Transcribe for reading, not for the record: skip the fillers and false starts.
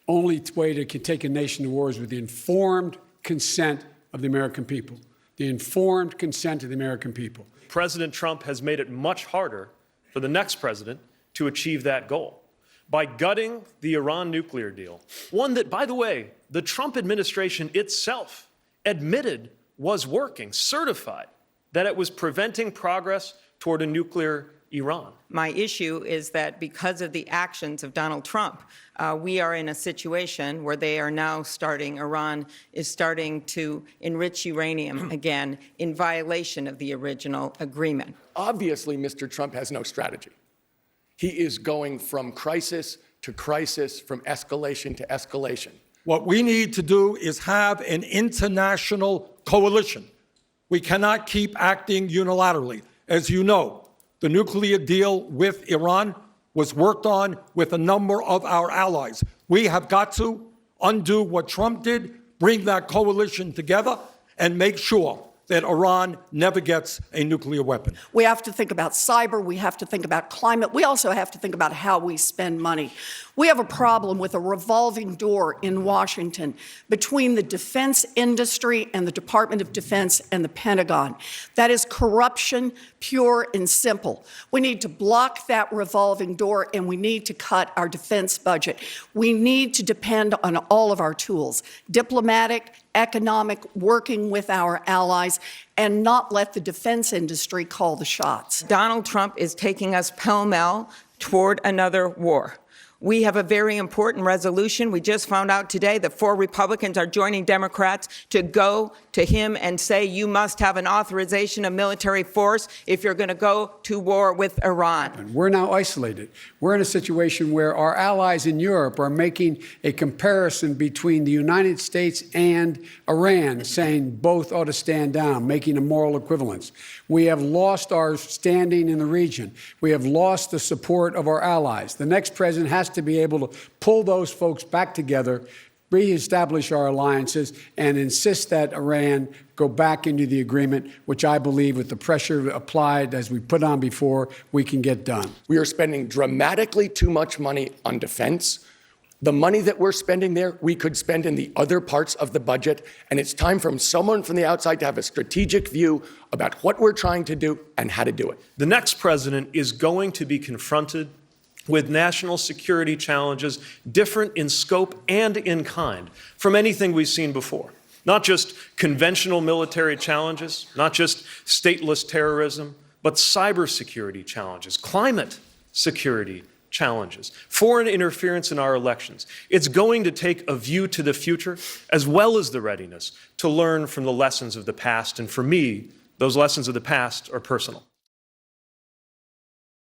only way to take a nation to war is with the informed consent of the American people. The informed consent of the American people. President Trump has made it much harder for the next president to achieve that goal by gutting the Iran nuclear deal, one that, by the way, the Trump administration itself admitted was working, certified that it was preventing progress toward a nuclear Iran. My issue is that because of the actions of Donald Trump, we are in a situation where they are now Iran is starting to enrich uranium again in violation of the original agreement. Obviously, Mr. Trump has no strategy. He is going from crisis to crisis, from escalation to escalation. What we need to do is have an international coalition. We cannot keep acting unilaterally. As you know, the nuclear deal with Iran was worked on with a number of our allies. We have got to undo what Trump did, bring that coalition together, and make sure that Iran never gets a nuclear weapon. We have to think about cyber. We have to think about climate. We also have to think about how we spend money. We have a problem with a revolving door in Washington between the defense industry and the Department of Defense and the Pentagon. That is corruption, pure and simple. We need to block that revolving door, and we need to cut our defense budget. We need to depend on all of our tools, diplomatic, economic, working with our allies, and not let the defense industry call the shots. Donald Trump is taking us pell-mell toward another war. We have a very important resolution. We just found out today that 4 Republicans are joining Democrats to go to him and say, you must have an authorization of military force if you're going to go to war with Iran. We're now isolated. We're in a situation where our allies in Europe are making a comparison between the United States and Iran, saying both ought to stand down, making a moral equivalence. We have lost our standing in the region. We have lost the support of our allies. The next president has to be able to pull those folks back together, reestablish our alliances, and insist that Iran go back into the agreement, which I believe with the pressure applied as we put on before, we can get done. We are spending dramatically too much money on defense. The money that we're spending there, we could spend in the other parts of the budget, and it's time for someone from the outside to have a strategic view about what we're trying to do and how to do it. The next president is going to be confronted with national security challenges different in scope and in kind from anything we've seen before. Not just conventional military challenges, not just stateless terrorism, but cybersecurity challenges, climate security challenges, foreign interference in our elections. It's going to take a view to the future as well as the readiness to learn from the lessons of the past. And for me, those lessons of the past are personal.